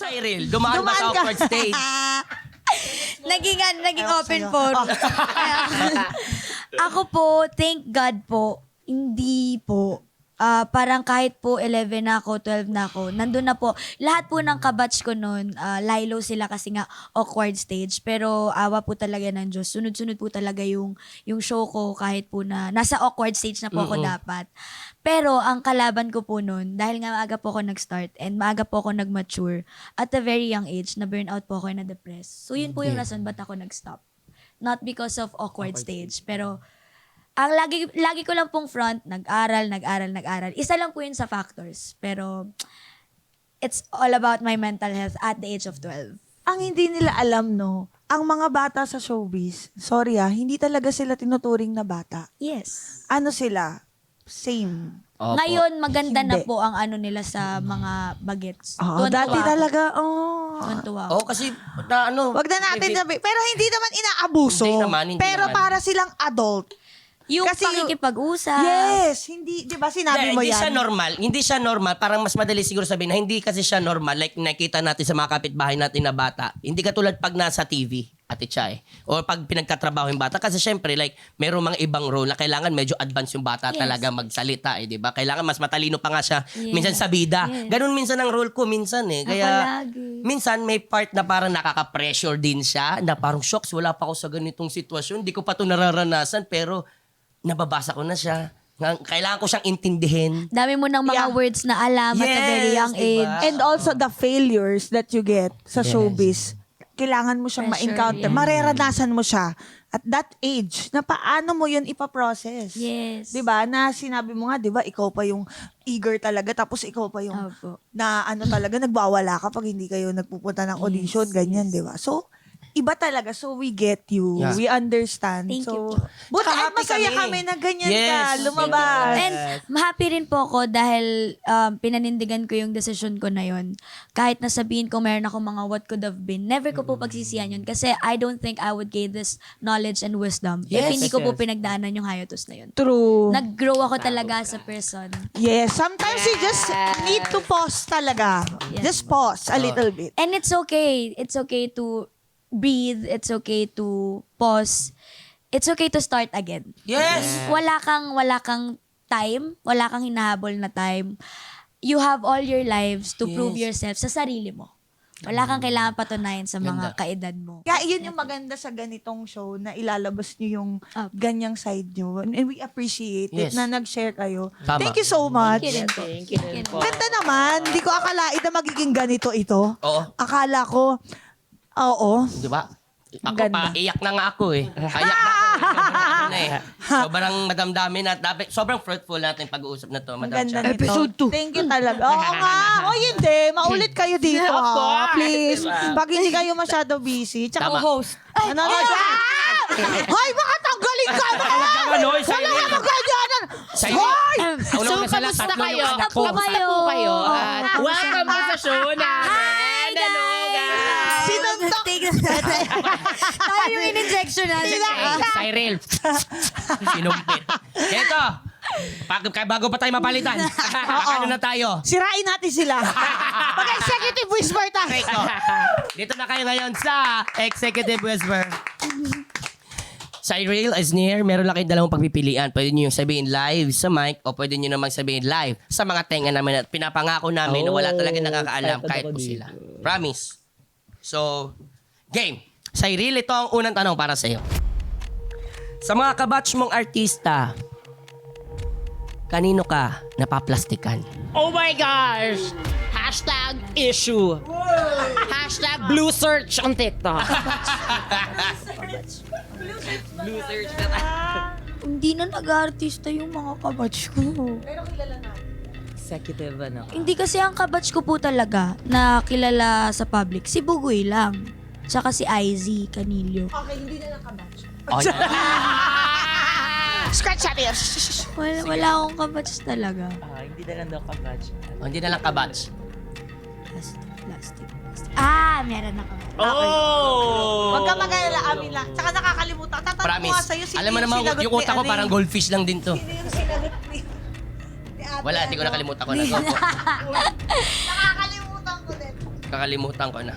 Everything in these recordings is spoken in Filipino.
Cyril, dumaan ba sa awkward stage? naging open forum. Ako po, thank God po, hindi po. Parang kahit po 11 na ako, 12 na ako, nandun na po. Lahat po ng kabatch ko noon, lilo sila kasi nga awkward stage. Pero awa po talaga ng Diyos. Sunod-sunod po talaga yung show ko kahit po na nasa awkward stage na po ako dapat. Pero ang kalaban ko po noon, dahil nga maaga po ako nag-start and maaga po ako nag-mature, at a very young age, na-burnout po ako, na-depress. So yun po yung rason ba't ako nag-stop. Not because of awkward stage, pero ang lagi ko lang pong front, nag-aral. Isa lang po yun sa factors. Pero it's all about my mental health at the age of 12. Ang hindi nila alam, no, ang mga bata sa showbiz, sorry hindi talaga sila tinuturing na bata. Yes. Ano sila? Same. Opo. Ngayon, maganda na Hindi. po ang ano nila sa mga bagets. Dati talaga, Tuwan-tuwa. Kasi na ano. Wag na natin sabi. Pero hindi naman inaabuso. Hindi pero naman. para silang adult. Yung Kasi pakikipag-usap. Yes, hindi, 'di ba sinabi mo Hindi yan? siya normal. Hindi siya normal. Parang mas madali siguro sabihin na hindi kasi siya normal. Like nakita natin sa mga kapitbahay natin na bata. Hindi katulad pag nasa TV, Ate Chay. O pag pinagtatrabaho yung bata. Kasi syempre, like, merong mga ibang role na kailangan medyo advance yung bata talaga magsalita, di ba? Kailangan mas matalino pa nga siya. Minsan sa bida. Ganun minsan ang role ko minsan Kaya, minsan may part na parang nakaka-pressure din siya. Na parang, shocks, wala pa ako sa ganitong sitwasyon. Hindi ko pa ito nararanasan. Pero, nababasa ko na siya. Kailangan ko siyang intindihin. Dami mo ng mga words na alam at a very young Yes, diba? age. And also the failures that you get sa showbiz. Kailangan mo siyang Pressure, ma-encounter. Mareranasan mo siya at that age na paano mo yun ipaprocess. Yes. 'Di ba? Na sinabi mo nga, 'di ba, ikaw pa yung eager talaga tapos ikaw pa yung Opo. na ano talaga nagwawala kapag hindi kayo nagpupunta ng audition, ganyan, 'di ba? So iba talaga. So, we get you. Yeah. We understand. Thank so, you po. Buti Tsaka ay happy masaya kami. kami na ganyan Yes. ka, lumabas. And happy rin po ako dahil pinanindigan ko yung decision ko na yun. Kahit nasabihin ko meron ako mga what could have been, never ko po pagsisiyan yun. Kasi I don't think I would gain this knowledge and wisdom if Yes. hindi ko po pinagdaanan yung hiatus na yun. True. Nag-grow ako talaga as a person. Yes, sometimes you just need to pause talaga. Yes. Just pause a little bit. And it's okay. It's okay to breathe. It's okay to pause. It's okay to start again. Yes! Wala kang time, wala kang hinahabol na time. You have all your lives to prove yourself sa sarili mo. Wala kang kailangan patunayan sa mga kaedad mo. Kaya yun yung maganda sa ganitong show na ilalabas niyo yung ganyang side niyo. And we appreciate it Yes. na nag-share kayo. Tama. Thank you so much. Thank you rin po. Ganda naman. Hindi ko akalain na magiging ganito ito. Oo. Akala ko, oo. Di ba? Ako Ganda. pa, iyak na nga ako Iyak na ako. Sobrang madamdamin at sobrang fruitful natin pag-uusap na to, Ang Madam ganda Chay. nito. Episode 2. Thank you talaga. Oo nga. O hindi. Maulit kayo dito. Of course. Please. Pag hindi kayo masyado busy. Tsaka Tama. host. Ano na? Hoy, baka tanggalin ka na! Ano, Wala ka magkanyanan! Sa'yo. Hoy! Una sa lahat, kamusta tatlo kayo? yung anak ko. Kamusta po kayo? At Kamusta welcome po sa show namin. Hi, Hello, guys! Sinuntok! Tayo yung in-injection natin. Cyril. Sinumpit. Eto. Bago pa tayo mapalitan. Ano na tayo? Sirain natin sila. Mag-executive whisper tayo. Ito. Dito na kayo ngayon sa Executive Whisper. Cyril is near. Meron lang kayong dalawang pagpipilian. Pwede nyo yung sabihin live sa mic o pwede nyo namang sabihin live sa mga tenga namin at pinapangako namin na wala talaga nakakaalam kahit po sila. Promise. So, game. Cyril, ito ang unang tanong para sa'yo. Sa mga kabatch mong artista, kanino ka napaplastikan? Oh my gosh! Hashtag issue. Hashtag blue search on TikTok. Blue search na Hindi na nag-artista yung mga kabatch ko. Executive ano. Hindi kasi ang kabatch ko po talaga na kilala sa public, si Bugoy lang. Tsaka si IZ Canillo. Okay, hindi na lang kabatch. Oh, Scratch that ear. Wala akong kabatch talaga. Hindi na lang daw ka-batch. hindi na lang kabatch. Plastic. Meron ako. Oh! Huwag ka mag-alala, amin lang. Tsaka nakakalimutan. Tatanong ko nga Promise. sa'yo, sino Alam mo yung naman, sinagot yung ni utak ko ano parang eh? goldfish lang din to. Sino yung sinagot ni Ate Wala, hindi ko ano? nakalimutan ko na. Nakakalimutan ko din. Kakalimutan ko na.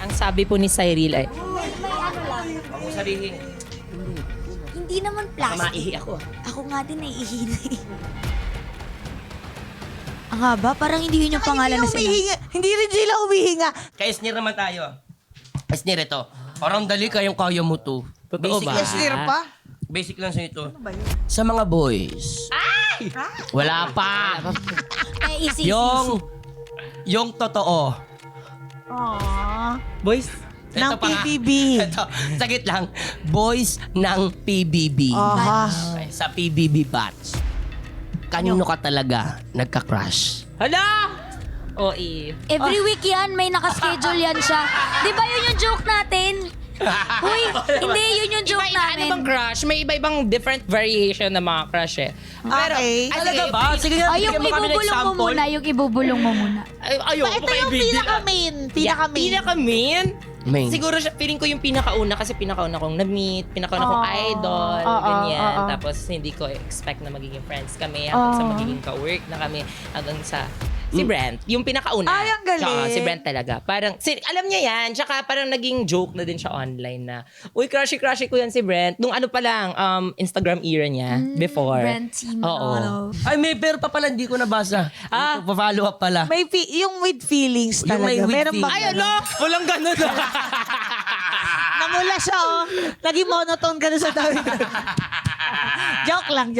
Ang sabi po ni Cyril ay, Ako sabihin, Hindi naman plastic. maihi ako. Ako nga din naiihi na eh. Ang haba, parang hindi yun yung pangalan na sila. Hindi rin sila humihinga. Kay Esnir naman tayo. Esnir ito. Parang dali kayong kaya mo to. Totoo ba? Esnir pa? Basic lang sa ito. Sa mga boys. Wala pa. Eh, easy. Yung totoo. Aww. boys, Ng Ito pa nga. PBB. Ito, sagit lang. Boys ng PBB. Aha. Okay, sa PBB batch. Kanino ka talaga nagka-crush? hala! OE. Every week yan, may nakaschedule yan siya. Di ba yun yung joke natin? Uy, hindi, yun yung joke Iba-iba, ano namin. bang crush? May iba-ibang different variation ng mga crush eh. Pero, Okay. Talaga ba? Sige nga, Ay, yung bigyan mo kami ng ibubulong mo example. muna, yung ibubulong mo muna. ayoko Ito yung pinaka-main. Pinaka-main. Pinaka-main? Main. Siguro siya, feeling ko yung pinakauna kasi pinakauna kong na-meet, pinakauna kong idol, ganyan. Tapos hindi ko expect na magiging friends kami hanggang sa magiging ka-work na kami hanggang sa si Brent. Yung pinakauna. Ay, ang galing. Tsaka si Brent talaga. Parang, alam niya yan. Tsaka parang naging joke na din siya online na, uy, crushy ko yan si Brent. Nung ano pa lang, Instagram era niya, before. Brent Team. Oo. Ay, may pero pa pala, hindi ko nabasa. Pa-follow up pala. May yung with feelings Yung talaga. may with Meron feelings. bang Ay, ano? Walang ganun. Namula siya, oh. Naging monotone ka na sa tabi. joke lang.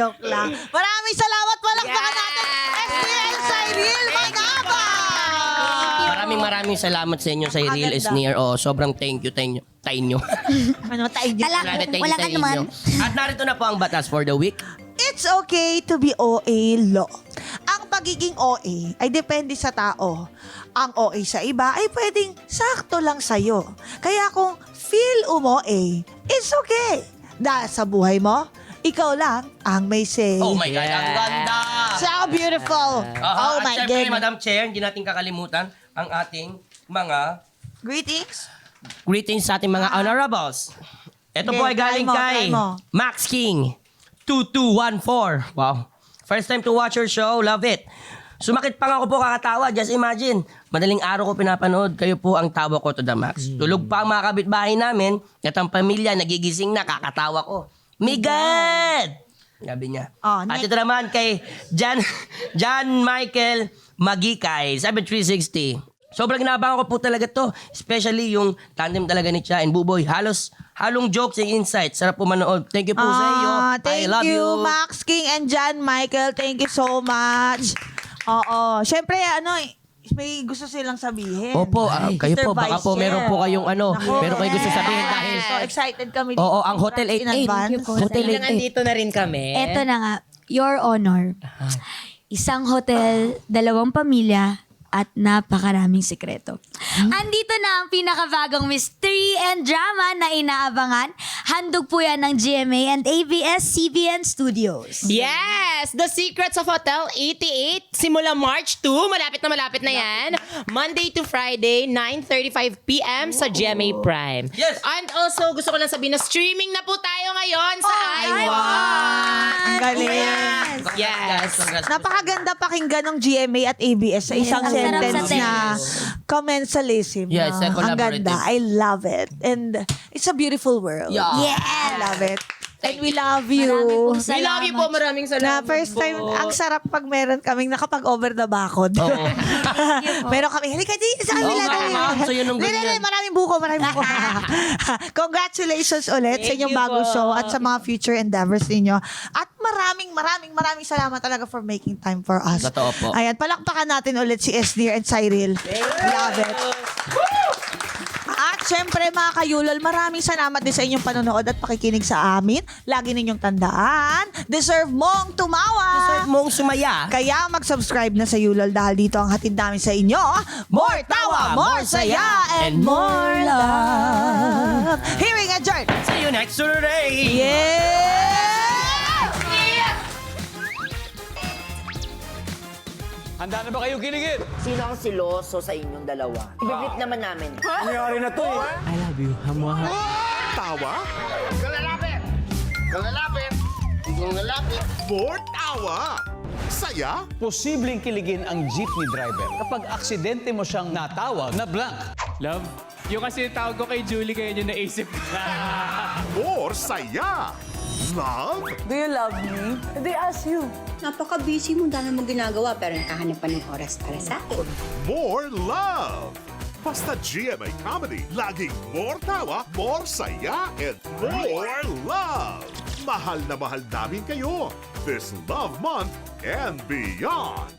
Maraming salamat. Palakpakan natin. SBL Cyril Magaba! Maraming salamat sa inyo, sa Real Agad Esnir. Oh, sobrang thank you. Ano tayo dyan? Wala ka naman. At narito na po ang batas for the week. It's okay to be OA law. Ang pagiging OA ay depende sa tao. Ang OA sa iba ay pwedeng sakto lang sa'yo. Kaya kung feel umo-A, it's okay. Dahil sa buhay mo, ikaw lang ang may say. Oh my God, ang ganda! So beautiful. Aha, Oh at my syempre, God. Madam Chair, hindi natin kakalimutan ang ating mga greetings sa ating mga honorables. Ito po ay galing kay try mo. Max King 2214. Wow. First time to watch your show. Love it. Sumakit pa nga ako po kakatawa. Just imagine. Madaling araw ko pinapanood. Kayo po ang tawa ko to the max. Tulog pa ang mga kapitbahay namin. At ang pamilya nagigising na. Kakatawa ko. Migad! Sabi niya. Oh, At ito naman kay John Michael Magikay. 7360. Sobrang inabangan ko po talaga to. Especially yung tandem talaga ni Cha and Buboy. Halong jokes and insights. Sarap po manood. Thank you po sa iyo. Thank I love you. Max King and John Michael. Thank you so much. Oo. Siyempre, may gusto silang sabihin. Opo, kayo Mr. po. Baka Vice po Chair. meron po kayong Naku, meron kayo gusto sabihin yes. dahil. So excited kami. Oo, ang Hotel In 88. advance. Hotel Hanggang 88. andito na rin kami. Eto na nga, Your Honor. Isang hotel, 2 pamilya, at napakaraming sekreto. Andito na ang pinakabagong mystery and drama na inaabangan. Handog po yan ng GMA and ABS-CBN Studios. Yes! The Secrets of Hotel 88. Simula March 2. Malapit na yan. Monday to Friday, 9:35 p.m. sa GMA Prime. Yes! And also, gusto ko lang sabihin na streaming na po tayo ngayon sa iWatch. Ang galing. Yes. Congrats. Napakaganda pakinggan ng GMA at ABS sa isang Ang sarap sentence sa na text. commensalism. Yeah, it's a Ang collaborative. ganda. I love it. And it's a beautiful world. Yeah. I love it. And we love you. Maraming We love you po. Maraming Na salamat first time, po. ang sarap pag meron kaming nakapag-over the bakod. Oo. meron kami, halika dito sa kanila. Oo, ma'am. So, yun ang ganyan. Maraming buko. Congratulations ulit sa Thank inyong you bagong po. show at sa mga future endeavors ninyo. At maraming salamat talaga for making time for us. Totoo po. Ayan, palakpakan natin ulit si Esnir and Cyril. Love it. At syempre mga kayulol, maraming salamat din sa inyong panonood at pakikinig sa amin. Lagi ninyong tandaan, deserve mong tumawa. Deserve mong sumaya. Kaya mag-subscribe na sa Yulol dahil dito ang hatid namin sa inyo. More tawa, more saya, and more love. Hearing adjourned. See you next Saturday. Yeah! Handa na ba kayo kiligin? Sino ang siloso sa inyong dalawa? Ibiblit naman namin. Nangyari na to eh. Tawa? Kung lalapit, kung lalapit. More tawa, saya, Posibleng kiligin ang jeepney driver kapag aksidente mo siyang natawag na blank. Love? Yung kasi tawag ko kay Julie, kaya nyo naisip ko. more saya. Love, Do you love me? They ask you. Napaka-busy mo, dami mong ginagawa, pero nakahanap pa ng oras para sa akin. more love. Basta GMA Comedy, laging more tawa, more saya, and more love. Mahal na mahal namin kayo this Love Month and beyond.